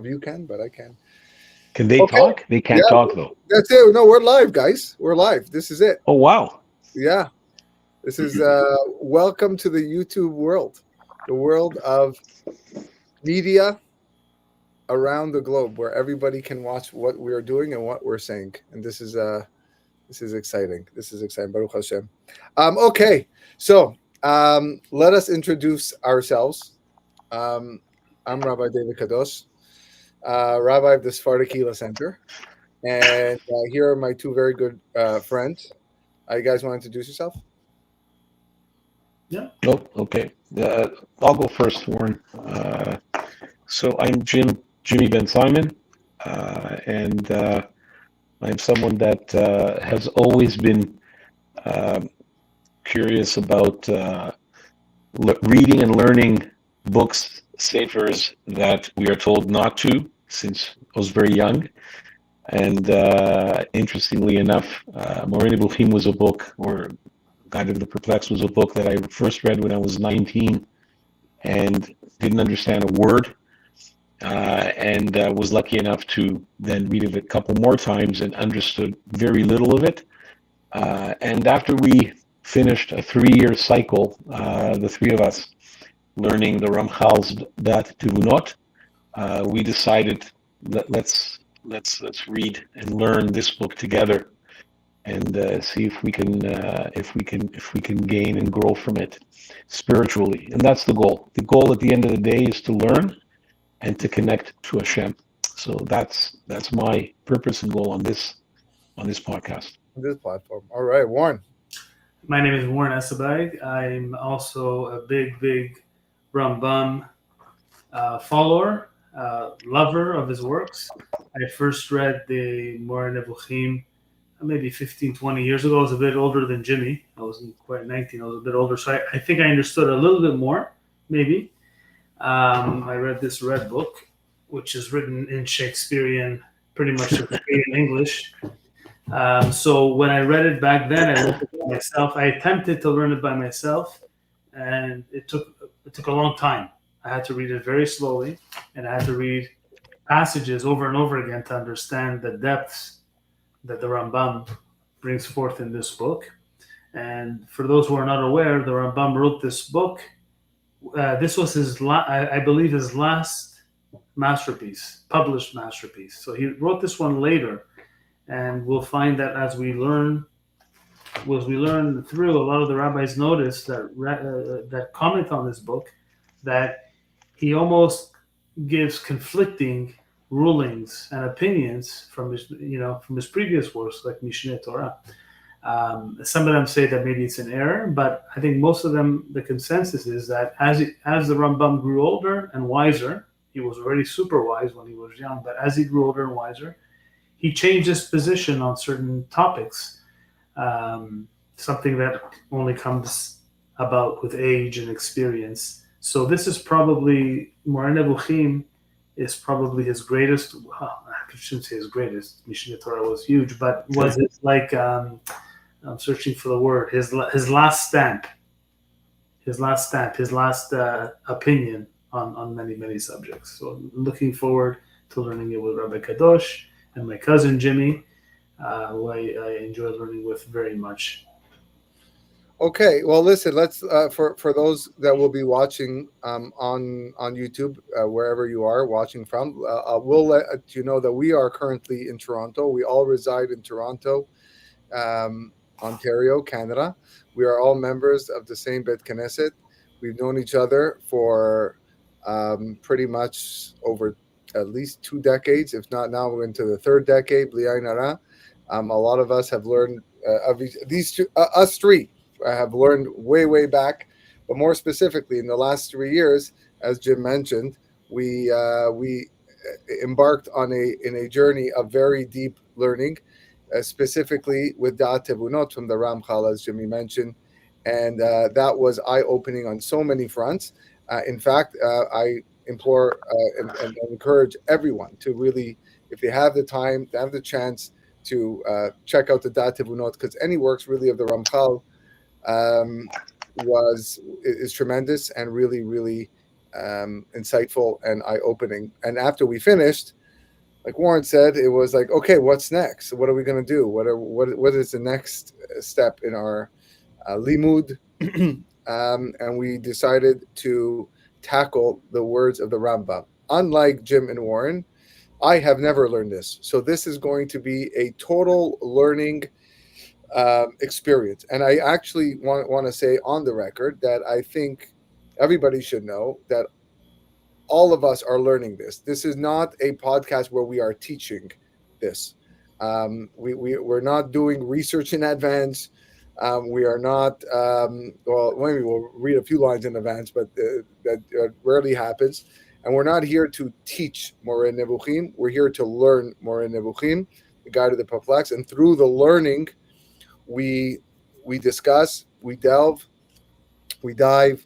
You can, but I can. Can they Okay. talk? They can't Yeah, talk though. that's it. No, we're live, guys. We're live. This is it. Oh wow. Yeah. This is welcome to the YouTube world, the world of media around the globe, where everybody can watch what we're doing and what we're saying. And this is exciting. This is exciting. Baruch Hashem. Okay, so let us introduce ourselves. Um, I'm Rabbi David Kadosh, Rabbi of the Sephardic Kehillah Center. And here are my two very good friends. You guys want to introduce yourself? Yeah. Oh, okay. I'll go first, Warren. So I'm Jimmy Ben Simon, and I'm someone that has always been curious about reading and learning books, sefers that we are told not to since I was very young. And interestingly enough, Mora Nivukhin was a book, or Guide of the Perplexed was a book that I first read when I was 19 and didn't understand a word. And was lucky enough to then read it a couple more times and understood very little of it. And after we finished a 3-year cycle, the three of us, learning the Ramchal's Dat Tivunot, we decided that let's read and learn this book together, and see if we can gain and grow from it spiritually. And that's the goal. The goal at the end of the day is to learn and to connect to Hashem. So that's my purpose and goal on this podcast. On this platform. All right, Warren. My name is Warren Esabai. I'm also a big Rambam follower, lover of his works. I first read the Mora Nivukhin maybe 15, 20 years ago. I was a bit older than Jimmy. I wasn't quite 19. I was a bit older. So I think I understood a little bit more, maybe. I read this red book, which is written in Shakespearean, pretty much Shakespearean English. So when I read it back then, I looked at it myself. I attempted to learn it by myself, and it took a long time. I had to read it very slowly, and I had to read passages over and over again to understand the depths that the Rambam brings forth in this book. And for those who are not aware, the Rambam wrote this book. This was I believe his last masterpiece, published masterpiece. So he wrote this one later, and we'll find that as we learn through, a lot of the rabbis notice that comment on this book that he almost gives conflicting rulings and opinions from his previous works, like Mishneh Torah. Some of them say that maybe it's an error, but I think most of them, the consensus is that as the Rambam grew older and wiser, he was already super wise when he was young, but as he grew older and wiser, he changed his position on certain topics, something that only comes about with age and experience. So this is probably, Mora Nivukhin is probably his greatest, well, I shouldn't say his greatest, Mishneh Torah was huge, but was it like, I'm searching for the word, his last stamp, his last opinion on many subjects. So I'm looking forward to learning it with Rabbi Kadosh and my cousin Jimmy, who I enjoy learning with very much. Okay, well, listen. Let's for those that will be watching on YouTube, wherever you are watching from, we'll let you know that we are currently in Toronto. We all reside in Toronto, Ontario, Canada. We are all members of the same Bet Knesset. We've known each other for pretty much over at least 2 decades, if not now we're into the 3rd decade. Bli Ayin Hara. A lot of us have learned of these two, us three. I have learned way back, but more specifically in the last 3 years, as Jim mentioned, we embarked on a journey of very deep learning, specifically with Da'at Tevunot from the Ramchal, as Jimmy mentioned, and that was eye-opening on so many fronts. In fact, I implore and encourage everyone to really, if they have the time, to have the chance to check out the Da'at Tevunot, because any works really of the Ramchal is tremendous and really insightful and eye-opening. And after we finished, like Warren said, it was like, okay, what's next? What are we going to do? What is the next step in our limud? And we decided to tackle the words of the Rambam. Unlike Jim and Warren, I have never learned this, so this is going to be a total learning experience. And I actually want to say on the record that I think everybody should know that all of us are learning this. This is not a podcast where we are teaching this. We're not doing research in advance. We are not, well, maybe we'll read a few lines in advance, but that rarely happens. And we're not here to teach More Nebuchim. We're here to learn More Nebuchim, the guide of the Perplexed. And through the learning, we discuss, we delve, we dive,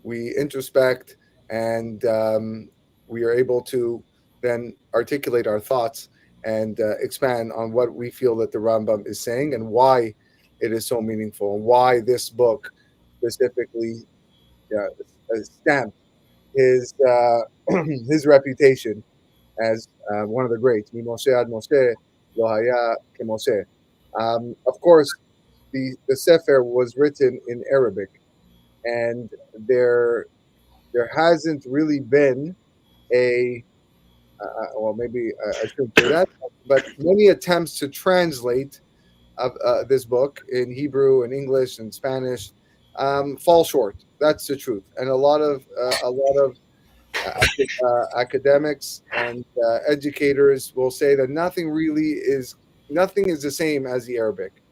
we introspect, and we are able to then articulate our thoughts and expand on what we feel that the Rambam is saying and why it is so meaningful, and why this book specifically stamped his his reputation as one of the greats. Mi Moshe ad Moshe lo haya kemoshe. Of course, the Sefer was written in Arabic, and there hasn't really been a well, maybe I shouldn't say that, but many attempts to translate of this book in Hebrew and English and Spanish fall short. That's the truth, and a lot of academics and educators will say that nothing is the same as the Arabic.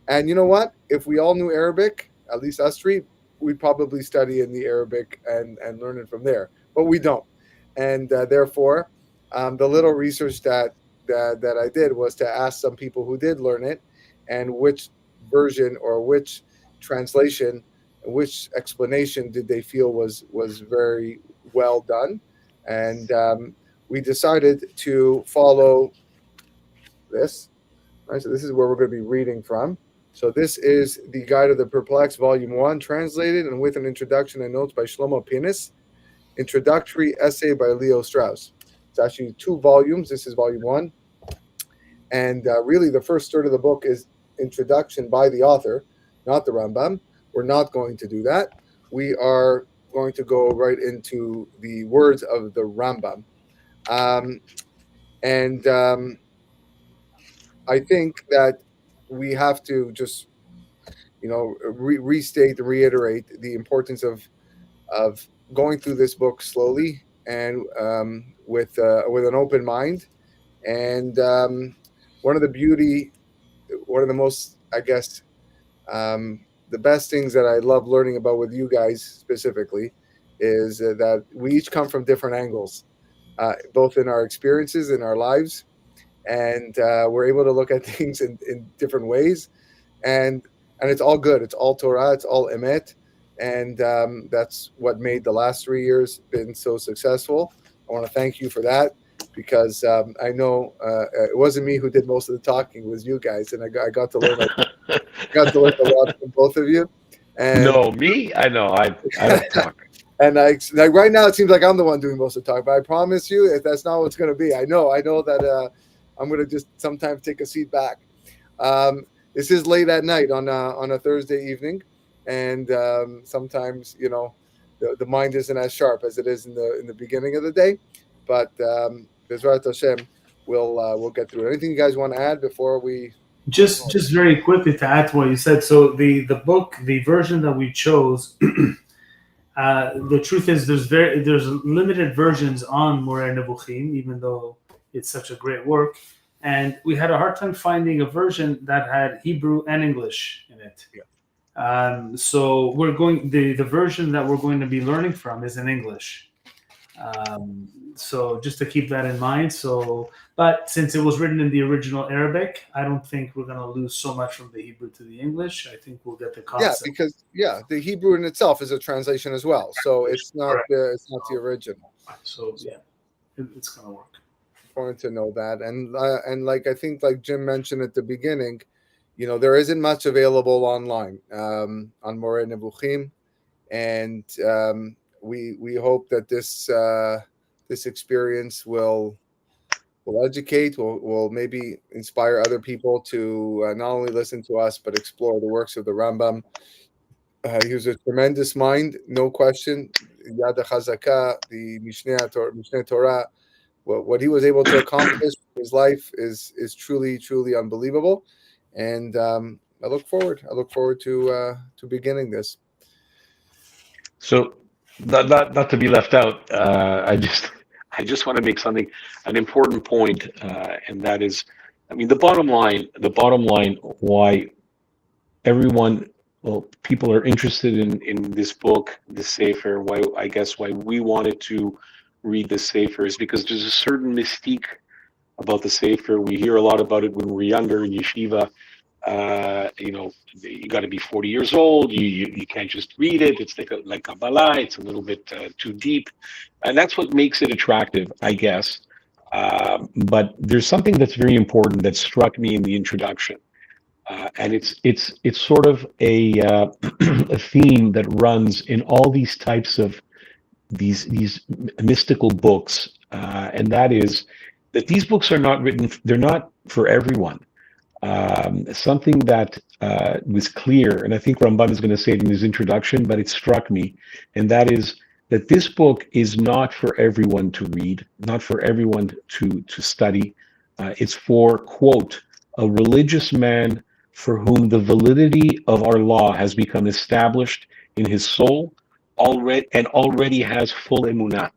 And you know what? If we all knew Arabic, at least us three, we'd probably study in the Arabic and learn it from there. But we don't, and therefore, the little research that I did was to ask some people who did learn it, and which version or which translation, which explanation did they feel was very well done, and we decided to follow this. Right, so this is where we're going to be reading from. So this is the Guide of the Perplexed, Volume 1, translated and with an introduction and notes by Shlomo Pinis, introductory essay by Leo Strauss. It's actually 2 volumes. This is Volume 1. And really the first third of the book is introduction by the author, not the Rambam. We're not going to do that. We are going to go right into the words of the Rambam. I think that we have to just, restate and reiterate the importance of going through this book slowly and with an open mind. And one of the most, I guess, the best things that I love learning about with you guys specifically is that we each come from different angles, both in our experiences in our lives. And we're able to look at things in different ways, and it's all good. It's all Torah. It's all Emet, and that's what made the last 3 years been so successful. I want to thank you for that, because I know it wasn't me who did most of the talking. It was you guys, and I got to learn. Got to learn a lot from both of you. And no, me? I know. I don't talk. And like right now, it seems like I'm the one doing most of the talk. But I promise you, that's not what it's going to be. I know that. I'm going to just sometimes take a seat back. This is late at night on a Thursday evening, and sometimes the mind isn't as sharp as it is in the beginning of the day. But Bezrat Hashem, we'll get through it. Anything you guys want to add before we? Just very quickly to add to what you said. So the book, the version that we chose. The truth is, there's limited versions on More Nebuchim, even though it's such a great work, and we had a hard time finding a version that had Hebrew and English in it. Yeah. So we're going the version that we're going to be learning from is in English. So just to keep that in mind. But since it was written in the original Arabic, I don't think we're going to lose so much from the Hebrew to the English. I think we'll get the concept. Yeah, because the Hebrew in itself is a translation as well, so it's not the original. So yeah, it's going to work. Important to know that, and like I think, like Jim mentioned at the beginning, there isn't much available online on More Nebuchim, and we hope that this experience will educate, will maybe inspire other people to not only listen to us but explore the works of the Rambam. He was a tremendous mind, no question. Yad Chazaka, the Mishneh Torah, what he was able to accomplish in his life is truly, truly unbelievable. And I look forward to beginning this. So, not to be left out, I just want to make an important point, and that is, I mean, the bottom line, why everyone, well, people are interested in this book, this Sefer, why we wanted to read this Sefer is because there's a certain mystique about the Sefer. We hear a lot about it when we're younger in yeshiva. You got to be 40 years old. You can't just read it. It's like Kabbalah. It's a little bit too deep, and that's what makes it attractive, I guess. But there's something that's very important that struck me in the introduction, and it's sort of a a theme that runs in all these types of these mystical books, and that is that these books are not written. They're not for everyone. Something that was clear, and I think Rambam is going to say it in his introduction, but it struck me, and that is that this book is not for everyone to read, not for everyone to study. It's for, quote, a religious man for whom the validity of our law has become established in his soul already has full emunah.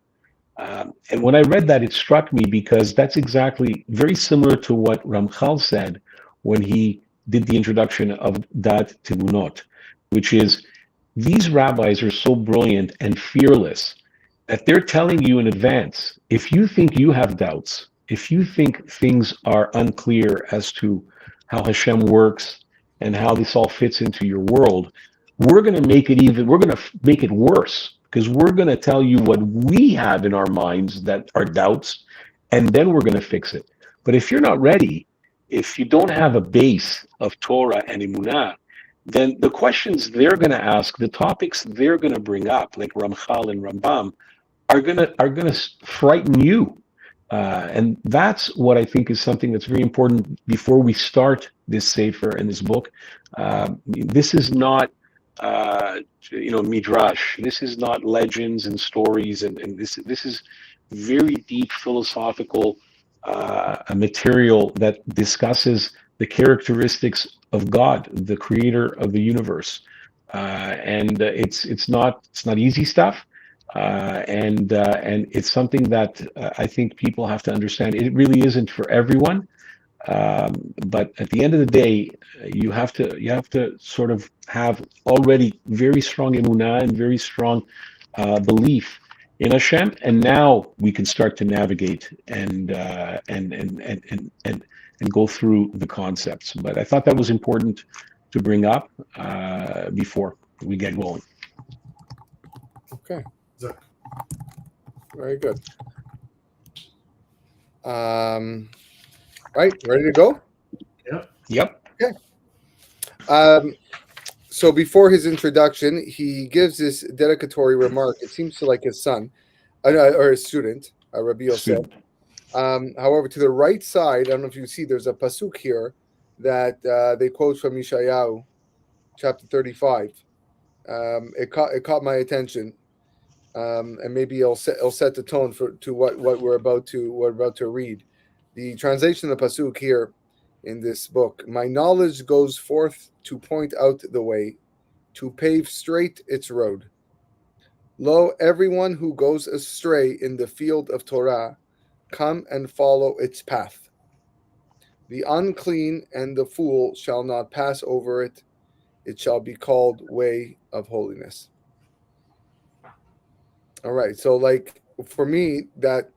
And when I read that, it struck me because that's exactly very similar to what Ramchal said when he did the introduction of Dat Timunot, which is these rabbis are so brilliant and fearless that they're telling you in advance, if you think you have doubts, if you think things are unclear as to how Hashem works and how this all fits into your world, we're going to make it worse, because we're going to tell you what we have in our minds that are doubts, and then we're going to fix it. But if you're not ready, if you don't have a base of Torah and Emunah, then the questions they're going to ask, the topics they're going to bring up, like Ramchal and Rambam, are going to frighten you. And that's what I think is something that's very important before we start this Sefer and this book. This is not midrash. This is not legends and stories, and this is very deep philosophical material that discusses the characteristics of God, the creator of the universe, and it's not easy stuff, and it's something that I think people have to understand. It really isn't for everyone, but at the end of the day, you have to sort of have already very strong emunah and very strong belief in Hashem, and now we can start to navigate and go through the concepts. But I thought that was important to bring up before we get going. Okay, very good. Right, ready to go? Yep. Okay. So before his introduction, he gives this dedicatory remark. It seems to like his son, or his student, Rabbi Yosef. However, to the right side, I don't know if you see, there's a pasuk here that they quote from Yeshayahu, chapter 35. It caught my attention, and maybe it'll set the tone to what we're about to read. The translation of the pasuk here in this book: my knowledge goes forth to point out the way, to pave straight its road. Lo, everyone who goes astray in the field of Torah, come and follow its path. The unclean and the fool shall not pass over it. It shall be called way of holiness. All right, so like for me, that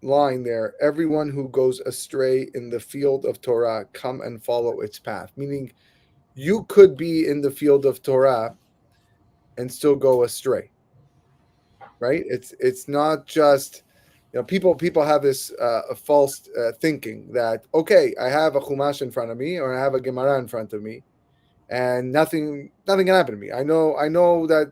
line there, everyone who goes astray in the field of Torah, come and follow its path. Meaning you could be in the field of Torah and still go astray. Right? It's not just, people have this false thinking that, okay, I have a Chumash in front of me or I have a Gemara in front of me and nothing can happen to me. I know that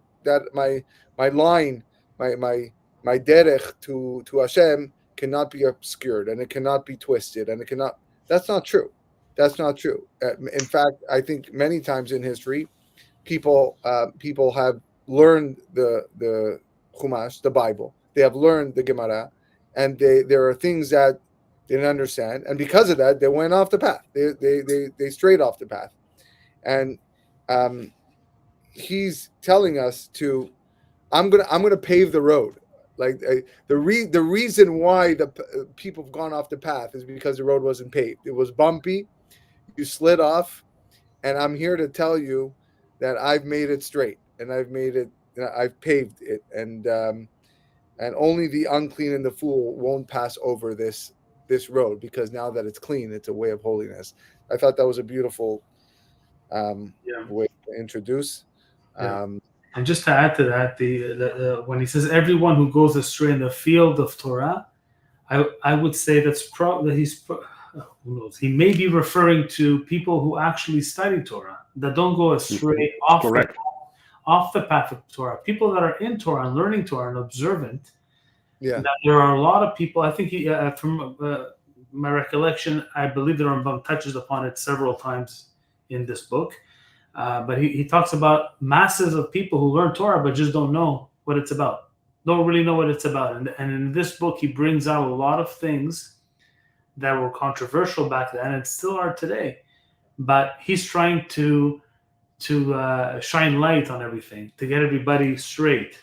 my line my derech to Hashem cannot be obscured, and it cannot be twisted, and it cannot. That's not true. That's not true. In fact, I think many times in history, people have learned the Chumash, the Bible. They have learned the Gemara, and there are things that they didn't understand, and because of that, they went off the path. They strayed off the path, and he's telling us to. I'm gonna pave the road. Like the reason why the people have gone off the path is because the road wasn't paved. It was bumpy. You slid off, and I'm here to tell you that I've made it straight, and I've paved it, and only the unclean and the fool won't pass over this road, because now that it's clean, it's a way of holiness. I thought that was a beautiful way to introduce. And just to add to that, when he says everyone who goes astray in the field of Torah, I would say that's probably who knows? He may be referring to people who actually study Torah, that don't go astray off the path of Torah. People that are in Torah and learning Torah and observant. Yeah. That there are a lot of people. I think from my recollection, I believe the Rambam touches upon it several times in this book. But he talks about masses of people who learn Torah but just don't know what it's about. Don't really know what it's about. And in this book, he brings out a lot of things that were controversial back then and still are today. But he's trying to shine light on everything, to get everybody straight,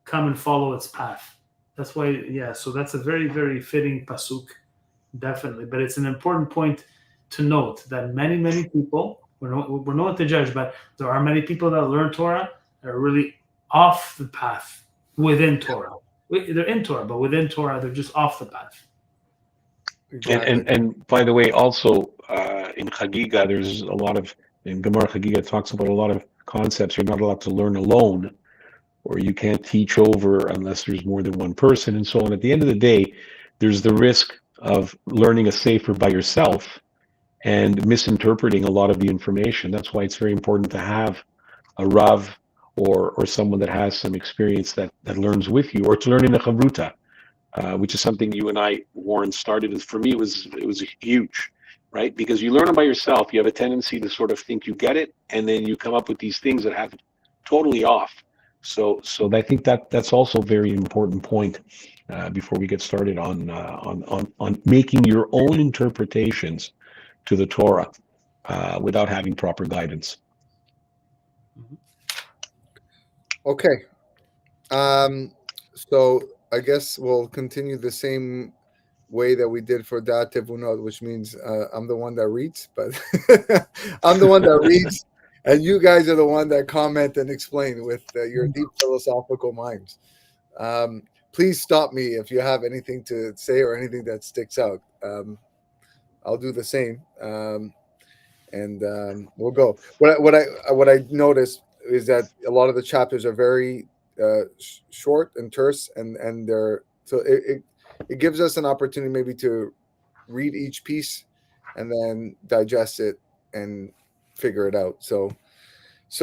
come and follow its path. That's why, so that's a very, very fitting pasuk, definitely. But it's an important point to note that many, many people, we're no one to judge, but there are many people that learn Torah that are really off the path within Torah. They're in Torah, but within Torah, they're just off the path. Exactly. And by the way, also in Chagiga, there's a lot of, in Gemara Chagiga, talks about a lot of concepts you're not allowed to learn alone, or you can't teach over unless there's more than one person, and so on. At the end of the day, there's the risk of learning a sefer by yourself and misinterpreting a lot of the information. That's why it's very important to have a Rav or someone that has some experience that learns with you, or to learn in a chavruta, which is something you and I, Warren, started. For me, it was huge, right? Because you learn it by yourself, you have a tendency to sort of think you get it, and then you come up with these things that have totally off. So I think that's also a very important point before we get started on making your own interpretations to the Torah without having proper guidance. Okay. So I guess we'll continue the same way that we did for Da'at Tevunot, which means I'm the one that reads, but I'm the one that reads, and you guys are the one that comment and explain with your deep philosophical minds. Please stop me if you have anything to say or anything that sticks out. I'll do the same, and we'll go. What I noticed is that a lot of the chapters are very short and terse, and they're so it gives us an opportunity maybe to read each piece and then digest it and figure it out. So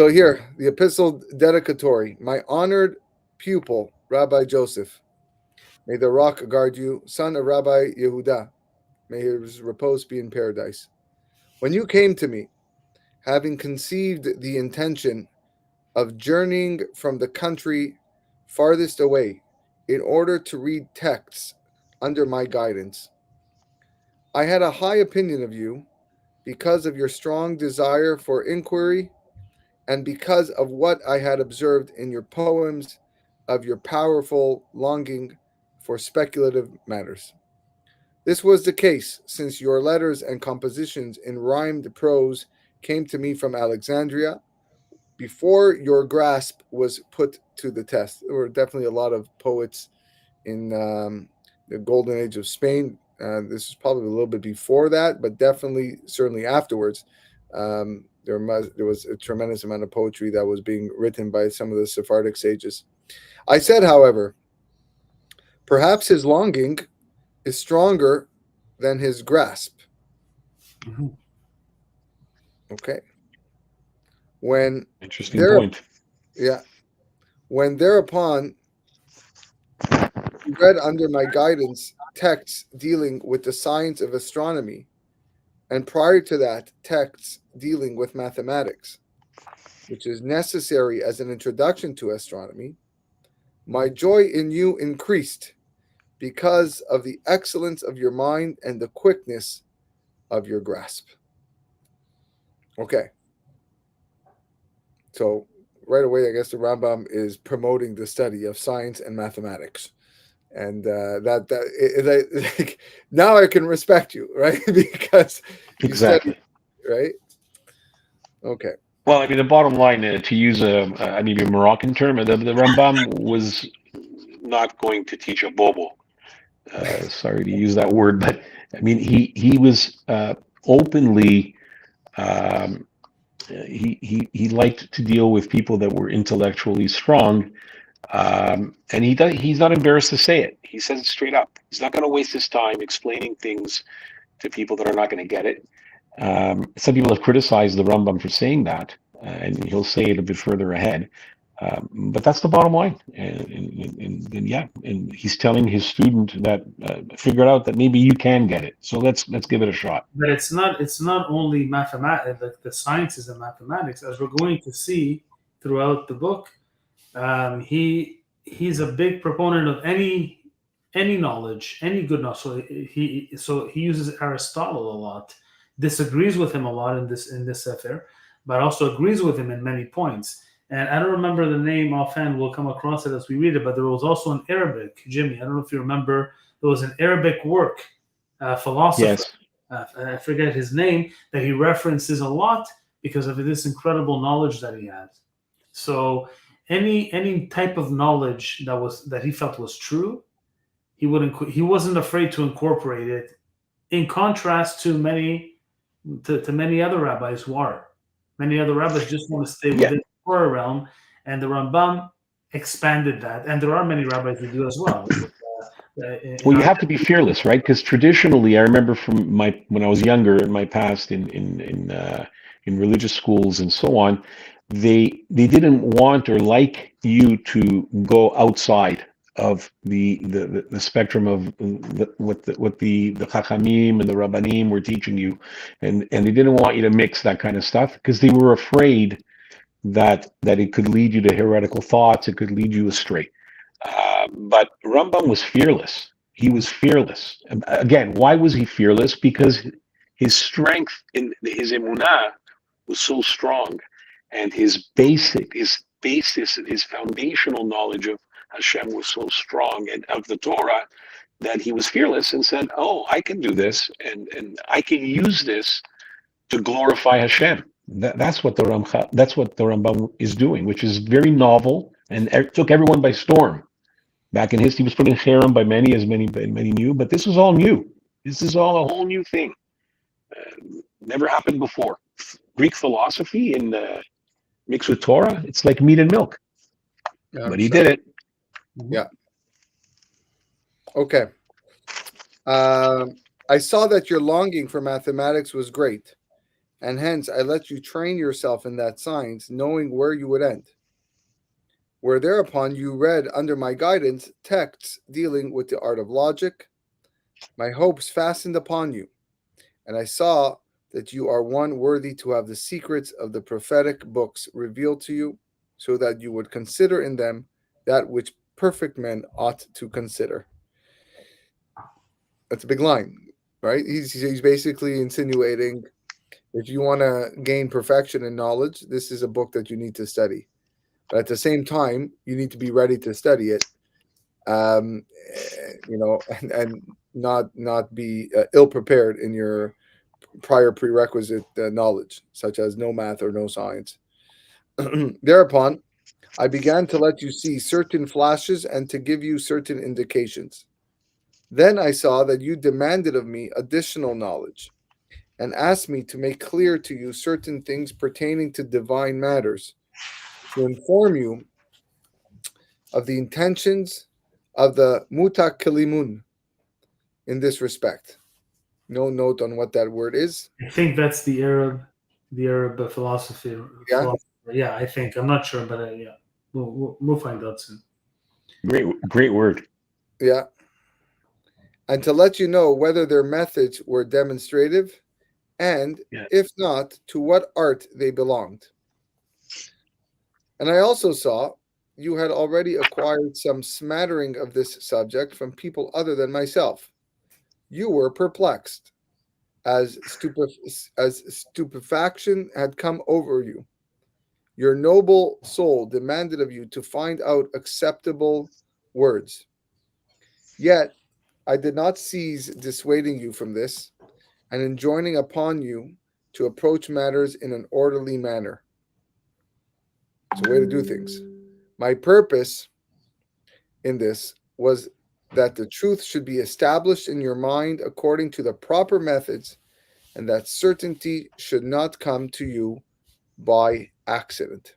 here, the epistle dedicatory. My honored pupil, Rabbi Joseph, may the rock guard you, son of Rabbi Yehuda. May his repose be in paradise. When you came to me, having conceived the intention of journeying from the country farthest away in order to read texts under my guidance, I had a high opinion of you because of your strong desire for inquiry and because of what I had observed in your poems of your powerful longing for speculative matters. This was the case since your letters and compositions in rhymed prose came to me from Alexandria before your grasp was put to the test. There were definitely a lot of poets in the golden age of Spain. This is probably a little bit before that, but certainly afterwards. There was a tremendous amount of poetry that was being written by some of the Sephardic sages. I said, however, perhaps his longing is stronger than his grasp. Mm-hmm. Okay. When interesting point. Yeah. When thereupon You read under my guidance texts dealing with the science of astronomy, and prior to that, texts dealing with mathematics, which is necessary as an introduction to astronomy. My joy in you increased because of the excellence of your mind and the quickness of your grasp. Okay. So right away, I guess the Rambam is promoting the study of science and mathematics, and like, now I can respect you, right? Because you Exactly. study, right? Okay. Well, I mean, the bottom line, to use maybe a Moroccan term, the Rambam was not going to teach a bobo. Sorry to use that word, but I mean, he was openly. He liked to deal with people that were intellectually strong, and he's not embarrassed to say it. He says it straight up. He's not going to waste his time explaining things to people that are not going to get it. Some people have criticized the Rambam for saying that, and he'll say it a bit further ahead. But that's the bottom line, and yeah, and he's telling his student that figure out that maybe you can get it. So let's give it a shot. But it's not only mathematics, like the sciences and mathematics, as we're going to see throughout the book. He's a big proponent of any knowledge, any good knowledge. So he uses Aristotle a lot, disagrees with him a lot in this affair, but also agrees with him in many points. And I don't remember the name offhand. We'll come across it as we read it. But there was also an Arabic, Jimmy. I don't know if you remember. There was an Arabic work, philosopher. Yes. I forget his name, that he references a lot because of this incredible knowledge that he had. So any type of knowledge that he felt was true, he wasn't afraid to incorporate it. In contrast to many other rabbis who are. Many other rabbis just want to stay within the Torah realm, and the Rambam expanded that. And there are many rabbis who do as well. Well, you have to be fearless, right? Because traditionally, I remember from when I was younger in my past in religious schools and so on, they didn't want or like you to go outside of the spectrum of what the Chachamim and the Rabbanim were teaching you, and they didn't want you to mix that kind of stuff because they were afraid that it could lead you to heretical thoughts, it could lead you astray. But Rambam was fearless. He was fearless. Again, why was he fearless? Because his strength in his emunah was so strong, and his basis, his foundational knowledge of Hashem was so strong, and of the Torah, that he was fearless and said, "Oh, I can do this, and I can use this to glorify Hashem." That's what the Rambam is doing, which is very novel, and it took everyone by storm. Back in history, he was put in cherem by many, as many knew, but this is all new. This is all a whole new thing. Never happened before. Greek philosophy in mixed with Torah, it's like meat and milk. Yeah, but he did it. Yeah. Okay. I saw that your longing for mathematics was great, and hence I let you train yourself in that science, knowing where you would end. Where thereupon you read under my guidance texts dealing with the art of logic, my hopes fastened upon you, and I saw that you are one worthy to have the secrets of the prophetic books revealed to you, so that you would consider in them that which perfect men ought to consider. That's a big line, right? He's basically insinuating, if you want to gain perfection in knowledge, this is a book that you need to study. But at the same time, you need to be ready to study it, and not be ill prepared in your prior prerequisite knowledge, such as no math or no science. Thereupon, I began to let you see certain flashes and to give you certain indications. Then I saw that you demanded of me additional knowledge, and asked me to make clear to you certain things pertaining to divine matters, to inform you of the intentions of the mutakalimun in this respect. No note on what that word is. I think that's the Arab philosophy. Yeah, yeah. I think, I'm not sure, but yeah, we'll find out soon. Great word. Yeah. And to let you know whether their methods were demonstrative, and, Yeah. if not, to what art they belonged. And I also saw you had already acquired some smattering of this subject from people other than myself. You were perplexed, as stupefaction had come over you. Your noble soul demanded of you to find out acceptable words. Yet I did not cease dissuading you from this, and enjoining upon you to approach matters in an orderly manner. It's a way to do things. My purpose in this was that the truth should be established in your mind according to the proper methods, and that certainty should not come to you by accident.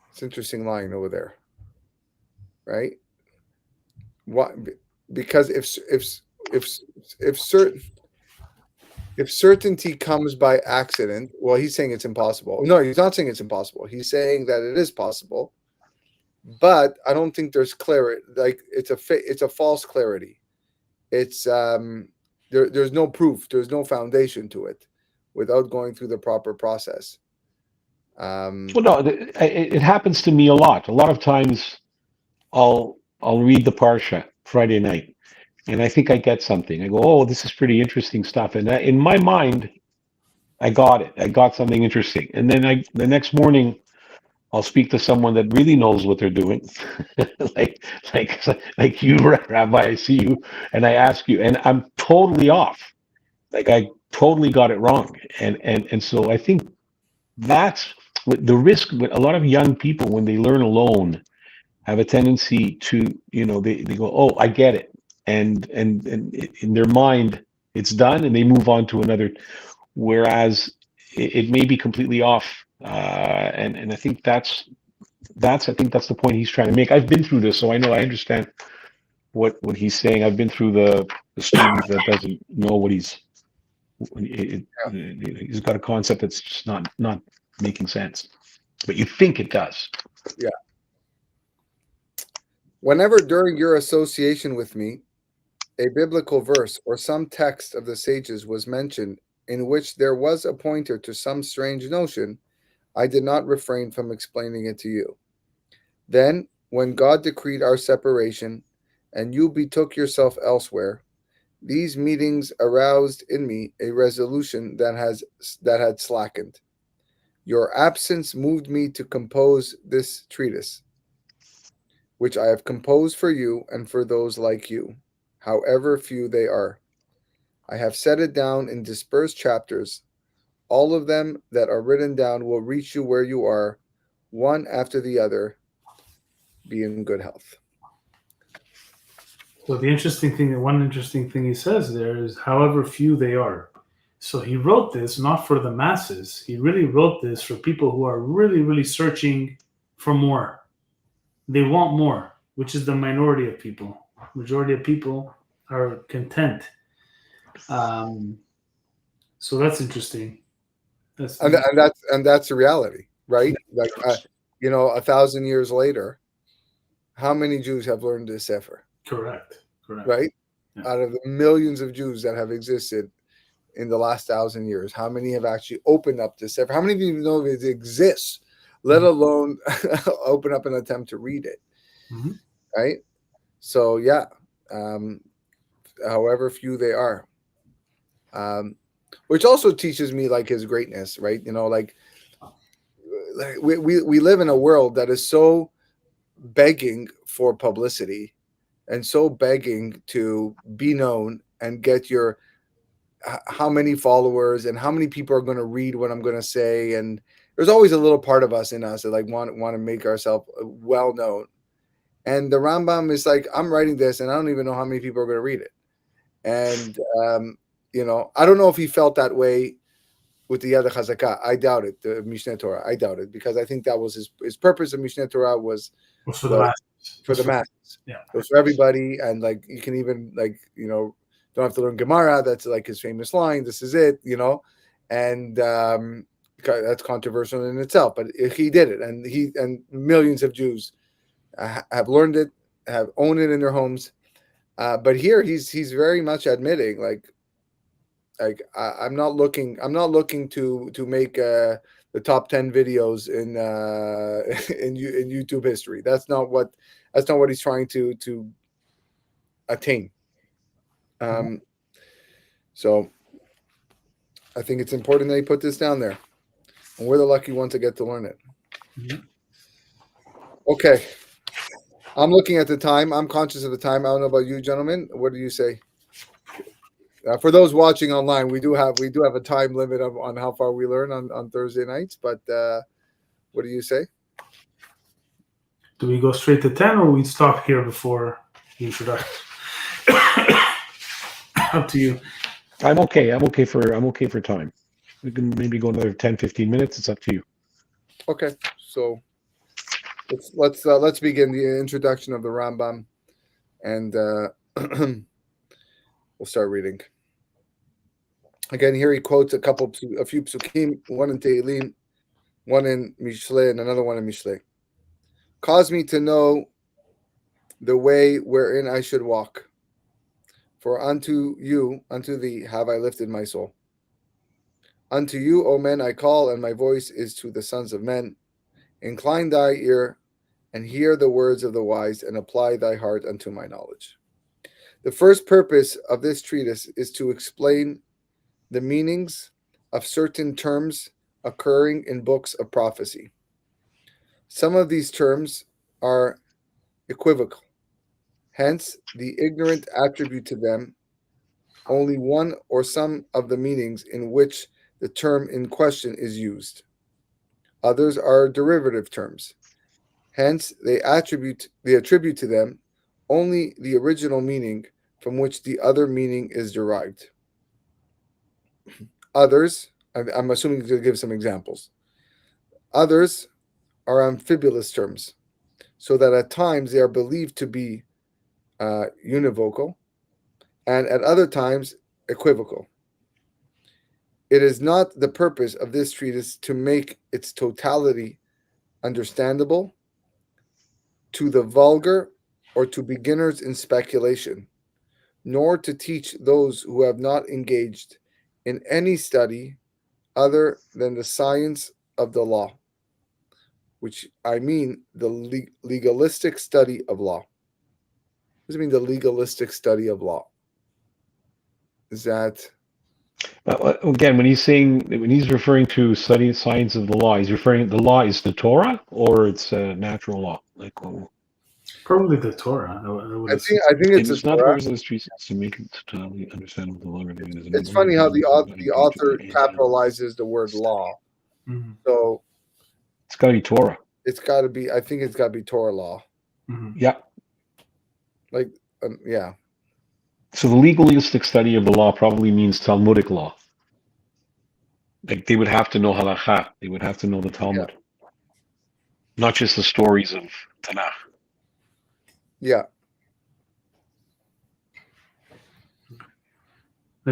It's an interesting line over there, right? What? Because if certainty comes by accident, well, he's saying it's impossible. No, he's not saying it's impossible. He's saying that it is possible, but I don't think there's clarity. Like it's a false clarity. It's there's no proof. There's no foundation to it, without going through the proper process. Well, no, it happens to me a lot. A lot of times, I'll read the Parsha Friday night, and I think I get something. I go, "Oh, this is pretty interesting stuff," and in my mind, I got it. I got something interesting, and then the next morning, I'll speak to someone that really knows what they're doing, like like you, Rabbi. I see you, and I ask you, and I'm totally off. Like I totally got it wrong, and so I think that's what the risk with a lot of young people when they learn alone have a tendency to, they go, oh, I get it, and in their mind it's done, and they move on to another, whereas it may be completely off, and I think that's the point he's trying to make. I've been through this, so I understand what he's saying. I've been through the student that doesn't know what he's got a concept that's just not making sense, but you think it does. Yeah. Whenever during your association with me, a biblical verse or some text of the sages was mentioned in which there was a pointer to some strange notion, I did not refrain from explaining it to you. Then, when God decreed our separation, and you betook yourself elsewhere, these meetings aroused in me a resolution that had slackened. Your absence moved me to compose this treatise, which I have composed for you and for those like you, however few they are. I have set it down in dispersed chapters. All of them that are written down will reach you where you are, one after the other. Be in good health. So one interesting thing he says there is, however few they are. So he wrote this not for the masses. He really wrote this for people who are really, really searching for more. They want more, which is the minority of people. Majority of people are content. So that's interesting. And that's the reality, right? Like 1,000 years later, how many Jews have learned this Sefer? Correct. Right? Yeah. Out of the millions of Jews that have existed in the last 1,000 years, how many have actually opened up this Sefer? How many of you know it exists, let alone open up an attempt to read it? Mm-hmm. Right? So yeah, however few they are, which also teaches me like his greatness, right? Like we live in a world that is so begging for publicity and so begging to be known and get your how many followers and how many people are going to read what I'm going to say. And there's always a little part of us in us that like want to make ourselves well known. And the Rambam is like, I'm writing this and I don't even know how many people are going to read it. And I don't know if he felt that way with the Yad HaChazakah. I doubt it. The Mishneh Torah, I doubt it, because I think that was his purpose of Mishneh Torah was for the masses. For the masses. Yeah. It was for everybody. And like, you can even don't have to learn Gemara. That's like his famous line. This is it, and that's controversial in itself, but he did it. And millions of Jews have learned it, have owned it in their homes. But here he's very much admitting, I'm not looking to make the top 10 videos in in YouTube history. That's not what he's trying to attain. So I think it's important that he put this down there, and we're the lucky ones to get to learn it. Mhm. Okay, I'm looking at the time. I'm conscious of the time. I don't know about you, gentlemen. What do you say? For those watching online, we do have a time limit on how far we learn on Thursday nights. But what do you say? Do we go straight to 10, or we stop here before the introduction? Up to you. I'm okay for time. We can maybe go another 10, 15 minutes. It's up to you. Okay, so let's begin the introduction of the Rambam, and we'll start reading. Again, here he quotes a few psukim, one in Tehillim, one in Mishlei, and another one in Mishlei. Cause me to know the way wherein I should walk. For unto thee have I lifted my soul. Unto you, O men, I call, and my voice is to the sons of men. Incline thy ear, and hear the words of the wise, and apply thy heart unto my knowledge. The first purpose of this treatise is to explain the meanings of certain terms occurring in books of prophecy. Some of these terms are equivocal. Hence, the ignorant attribute to them only one or some of the meanings in which the term in question is used. Others are derivative terms. Hence, they attribute to them only the original meaning from which the other meaning is derived. Others, I'm assuming to give some examples. Others are amphibulous terms, so that at times they are believed to be univocal, and at other times equivocal. It is not the purpose of this treatise to make its totality understandable to the vulgar or to beginners in speculation, nor to teach those who have not engaged in any study other than the science of the law, which I mean the legalistic study of law. What does it mean, the legalistic study of law? Is that... Again, when he's referring to studying science of the law, he's referring the law is the Torah or it's natural law? Probably the Torah. I think it's not a Torah. the purpose of this treatise to make it totally understandable the longer than it is. It's funny how the author capitalizes the word law. Mm-hmm. So it's got to be Torah. It's got to be. I think it's got to be Torah law. Mm-hmm. Yeah. Yeah. So the legalistic study of the law probably means Talmudic law. Like they would have to know halakha. They would have to know the Talmud. Yeah. Not just the stories of Tanakh. Yeah.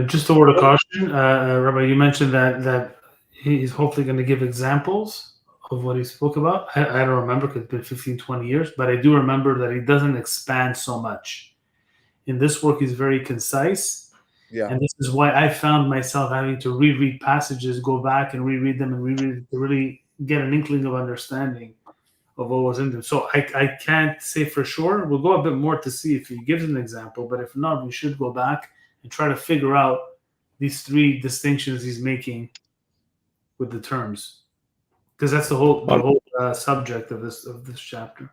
Just a word of caution, Rabbi, you mentioned that he's hopefully going to give examples of what he spoke about. I don't remember because it's been 15, 20 years, but I do remember that he doesn't expand so much. In this work, he's very concise. Yeah. And this is why I found myself having to reread passages, go back and reread them to really get an inkling of understanding of what was in them. So I can't say for sure. We'll go a bit more to see if he gives an example, but if not, we should go back and try to figure out these three distinctions he's making with the terms, because that's the whole subject of this chapter.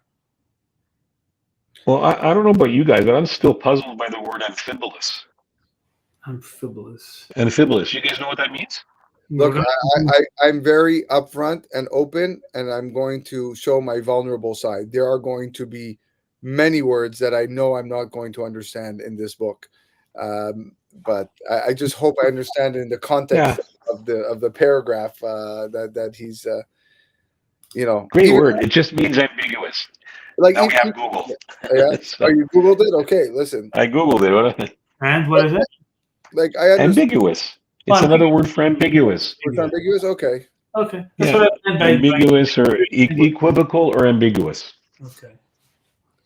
Well, I don't know about you guys, but I'm still puzzled by the word amphibulous. Amphibulous. You guys know what that means? Look, I'm very upfront and open, and I'm going to show my vulnerable side. There are going to be many words that I know I'm not going to understand in this book. But I just hope I understand it in the context of the paragraph that he's, Great word. It just means ambiguous. Like now we have Google. Yeah. So, you Googled it? Okay, listen. I Googled it. And what is it? Like I understand. Ambiguous. It's another word for ambiguous. It's ambiguous. Okay. Okay. That's what I meant by ambiguous or equivocal or ambiguous. Okay.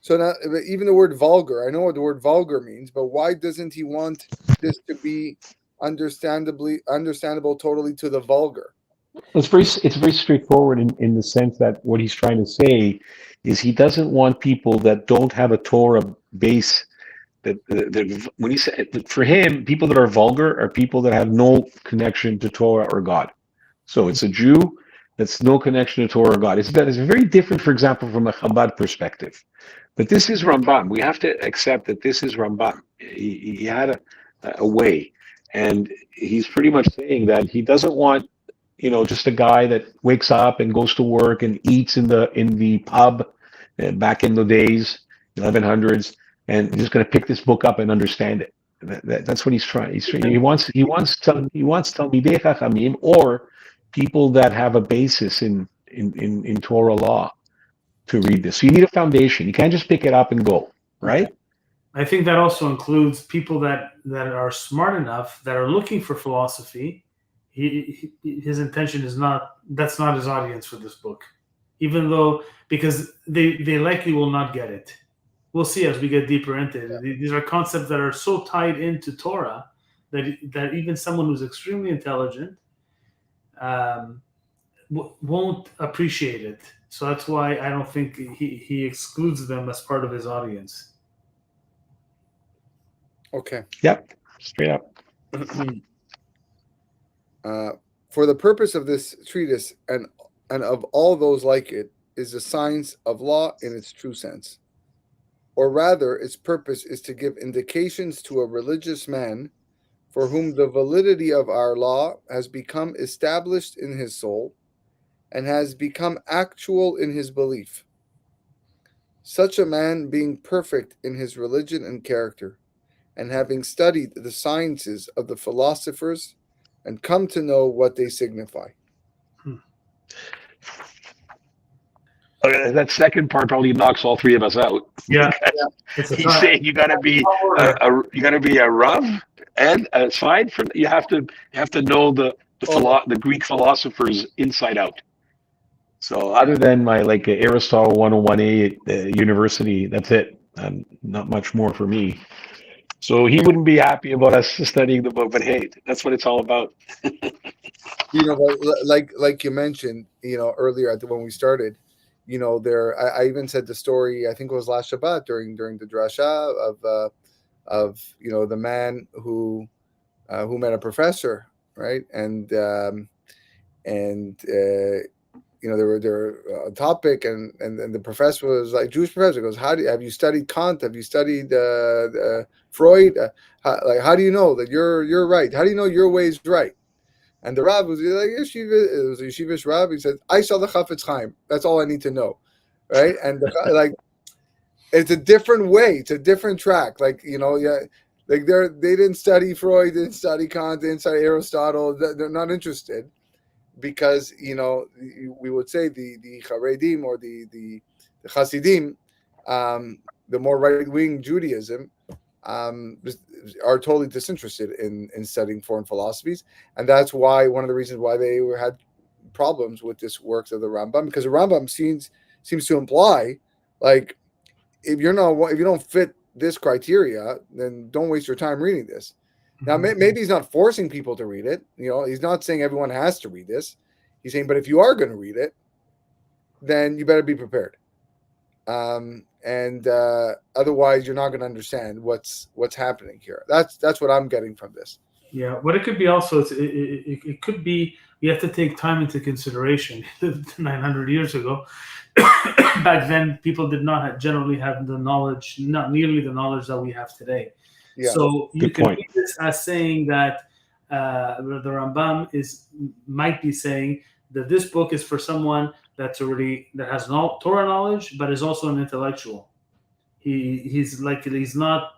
So now, even the word vulgar, I know what the word vulgar means, but why doesn't he want this to be understandable totally to the vulgar? It's very straightforward in the sense that what he's trying to say is he doesn't want people that don't have a Torah base. That when he said, for him, people that are vulgar are people that have no connection to Torah or God. So it's a Jew that's no connection to Torah or God. It's very different, for example, from a Chabad perspective. But this is Rambam. We have to accept that this is Rambam. He had a way, and he's pretty much saying that he doesn't want, just a guy that wakes up and goes to work and eats in the pub back in the days, 1100s, and he's just going to pick this book up and understand it. That's what he's trying. He wants Talmidei Chachamim, or people that have a basis in Torah law to read this. So you need a foundation. You can't just pick it up and go, right? I think that also includes people that are smart enough, that are looking for philosophy. His intention is that's not his audience for this book, even though, because they likely will not get it. We'll see as we get deeper into it. Yeah. These are concepts that are so tied into Torah that even someone who's extremely intelligent won't appreciate it. So that's why I don't think he excludes them as part of his audience. Okay. Yep. Straight up. For the purpose of this treatise and of all those like it is the science of law in its true sense. Or rather, its purpose is to give indications to a religious man for whom the validity of our law has become established in his soul and has become actual in his belief. Such a man being perfect in his religion and character, and having studied the sciences of the philosophers and come to know what they signify. Okay, that second part probably knocks all three of us out. Yeah, he's saying you gotta be a Rav, and aside from you have to know the Greek philosophers inside out. So other than my Aristotle 101A at university, that's it. Not much more for me. So he wouldn't be happy about us studying the book, but hey, that's what it's all about. Like you mentioned, earlier when we started, I even said the story, I think it was last Shabbat during the drasha of the man who met a professor, right? And they were a topic, and the professor was like, Jewish professor goes, have you studied Kant? Have you studied Freud? How do you know that you're right? How do you know your way is right? And the Rav was like, it was a yeshivish Rav. He said, I saw the Chafetz Chaim. That's all I need to know, right? And it's a different way. It's a different track. They didn't study Freud, didn't study Kant, didn't study Aristotle. They're not interested. Because we would say the Haredim or the Hasidim, the more right-wing Judaism, are totally disinterested in studying foreign philosophies, and that's why one of the reasons why they had problems with this works of the Rambam, because the Rambam seems to imply if you don't fit this criteria, then don't waste your time reading this. Now, maybe he's not forcing people to read it. He's not saying everyone has to read this. He's saying, but if you are going to read it, then you better be prepared. Otherwise, you're not going to understand what's happening here. That's what I'm getting from this. Yeah, what it could be also, it could be you have to take time into consideration. 900 years ago, back then, people did not generally have the knowledge, not nearly the knowledge that we have today. Yeah. So you can read this as saying that the Rambam might be saying that this book is for someone that has no Torah knowledge, but is also an intellectual. He's not,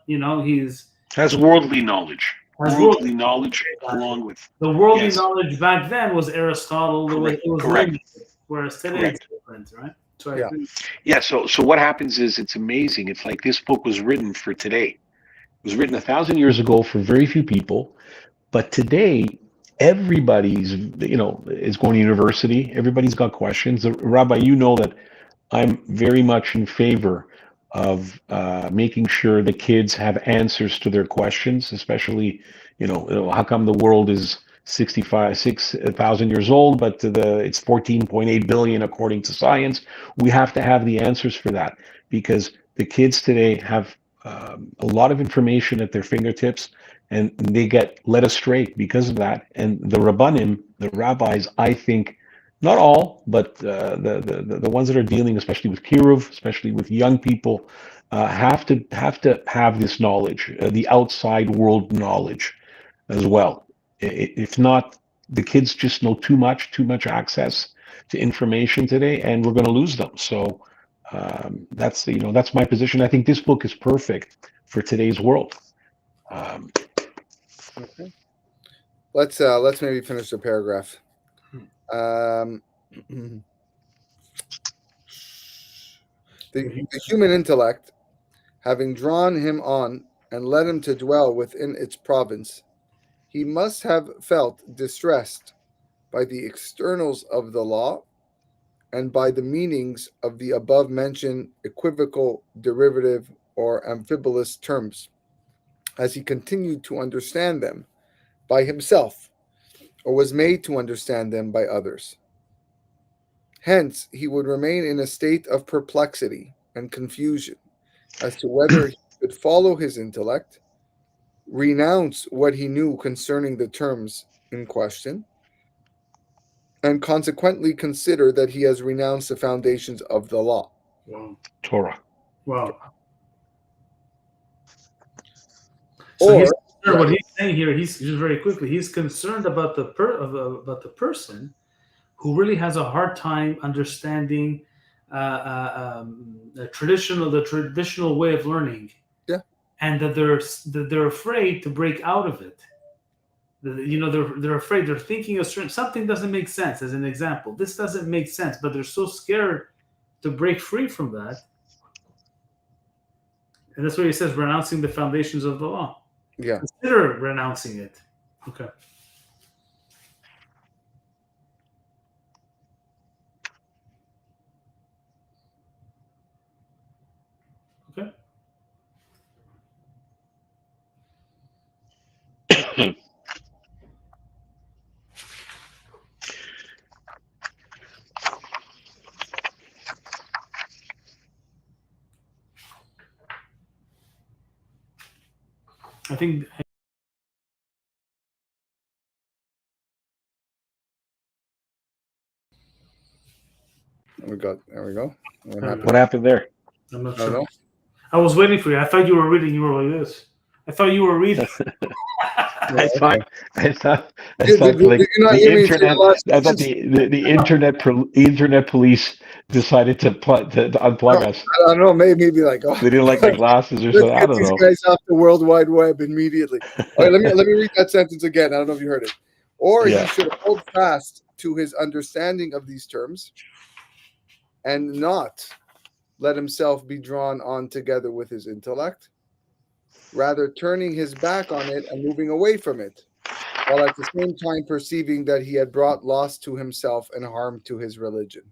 has worldly knowledge. Worldly knowledge along with the worldly knowledge back then was Aristotle. Correct. It was limited, whereas today it's different, right? So So what happens is it's amazing. It's like this book was written for today. It was written 1,000 years ago for very few people, but today everybody's is going to university. Everybody's got questions. Rabbi, that I'm very much in favor of making sure the kids have answers to their questions, especially, how come the world is 6,000 years old, but it's 14.8 billion according to science. We have to have the answers for that, because the kids today have a lot of information at their fingertips, and they get led astray because of that. And the Rabbanim, the rabbis, I think, not all, but the ones that are dealing, especially with Kiruv, especially with young people, have to have this knowledge, the outside world knowledge as well. If not, the kids just know too much access to information today, and we're going to lose them. So that's my position. I think this book is perfect for today's world. Okay. Let's maybe finish the paragraph. The human intellect, having drawn him on and led him to dwell within its province, he must have felt distressed by the externals of the law and by the meanings of the above-mentioned equivocal, derivative, or amphibolious terms, as he continued to understand them by himself, or was made to understand them by others. Hence, he would remain in a state of perplexity and confusion as to whether he could follow his intellect, renounce what he knew concerning the terms in question, and consequently consider that he has renounced the foundations of the law. Wow. Torah. Wow. So what he's saying here, he's just very quickly, he's concerned about the person who really has a hard time understanding the traditional way of learning. Yeah. And that they're afraid to break out of it. They're afraid. They're thinking of something doesn't make sense. As an example, this doesn't make sense, but they're so scared to break free from that. And that's why he says renouncing the foundations of the law. Yeah. Consider renouncing it. Okay. Okay. I think There we go. What happened there? I'm not I don't sure. know. I was waiting for you. I thought you were reading. You were like this. I thought you were reading. I thought like Did you not the hear me internet. through the last I thought the internet police decided to unplug us. I don't know. Maybe like, oh, They didn't like the glasses or let's something. I get don't these know. guys off the World Wide Web immediately. All right, let me read that sentence again. I don't know if you heard it. Or Yeah. he should hold fast to his understanding of these terms, and not let himself be drawn on together with his intellect, rather turning his back on it and moving away from it, while at the same time perceiving that he had brought loss to himself and harm to his religion.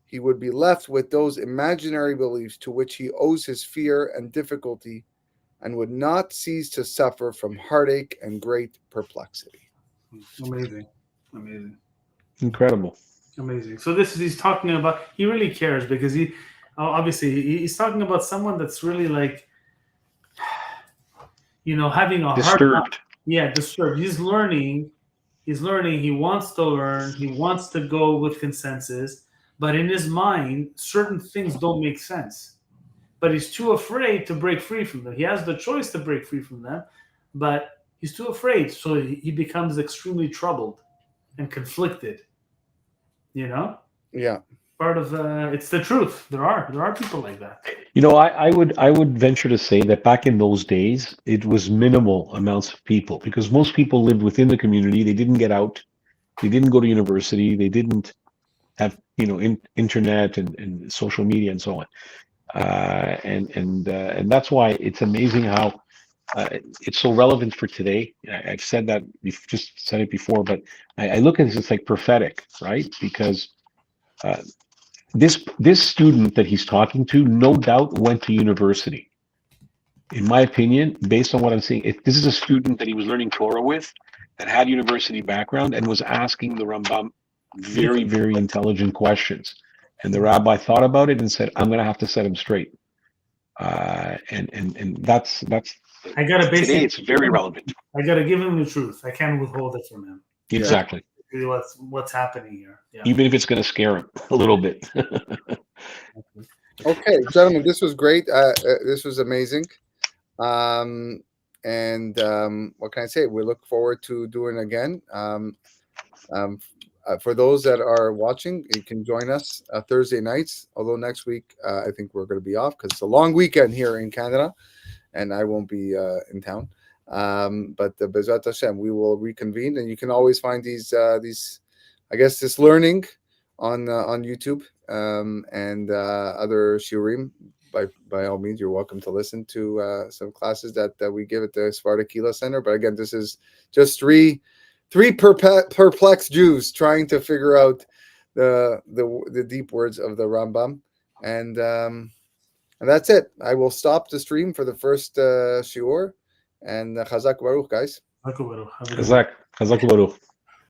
He would be left with those imaginary beliefs to which he owes his fear and difficulty, and would not cease to suffer from heartache and great perplexity. Amazing. Incredible. Amazing. So he's talking about, he really cares because he's talking about someone that's really like, having a hard time. Yeah, disturbed. He's learning. He wants to learn. He wants to go with consensus. But in his mind, certain things don't make sense. But he's too afraid to break free from them. He has the choice to break free from them, but he's too afraid. So he becomes extremely troubled and conflicted. Yeah. Part of it's the truth. There are people like that. I would venture to say that back in those days, it was minimal amounts of people, because most people lived within the community. They didn't get out. They didn't go to university. They didn't have internet and social media and so on. And that's why it's amazing how it's so relevant for today. I've said that, you've just said it before, but I look at this, it's like prophetic, right? Because this student that he's talking to, no doubt went to university. In my opinion, based on what I'm seeing, if this is a student that he was learning Torah with, that had university background and was asking the Rambam very, very intelligent questions. And the rabbi thought about it and said, "I'm going to have to set him straight." And that's I gotta today. basically. It's very relevant. I gotta give him the truth. I can't withhold it from him. Exactly. Really what's happening here? Yeah. Even if it's going to scare him a little bit. Okay, gentlemen, this was great. This was amazing. What can I say? We look forward to doing it again. For those that are watching, you can join us Thursday nights. Although next week, I think we're going to be off because it's a long weekend here in Canada, and I won't be in town. But the Bezrat Hashem, we will reconvene, and you can always find these I guess this learning on YouTube and other shiurim. By all means, you're welcome to listen to some classes that we give at the Sparta Kila Center. But again, this is just three perplexed Jews trying to figure out the deep words of the Rambam, and that's it. I will stop the stream for the first shiur, and Chazak Baruch, guys. Chazak Baruch.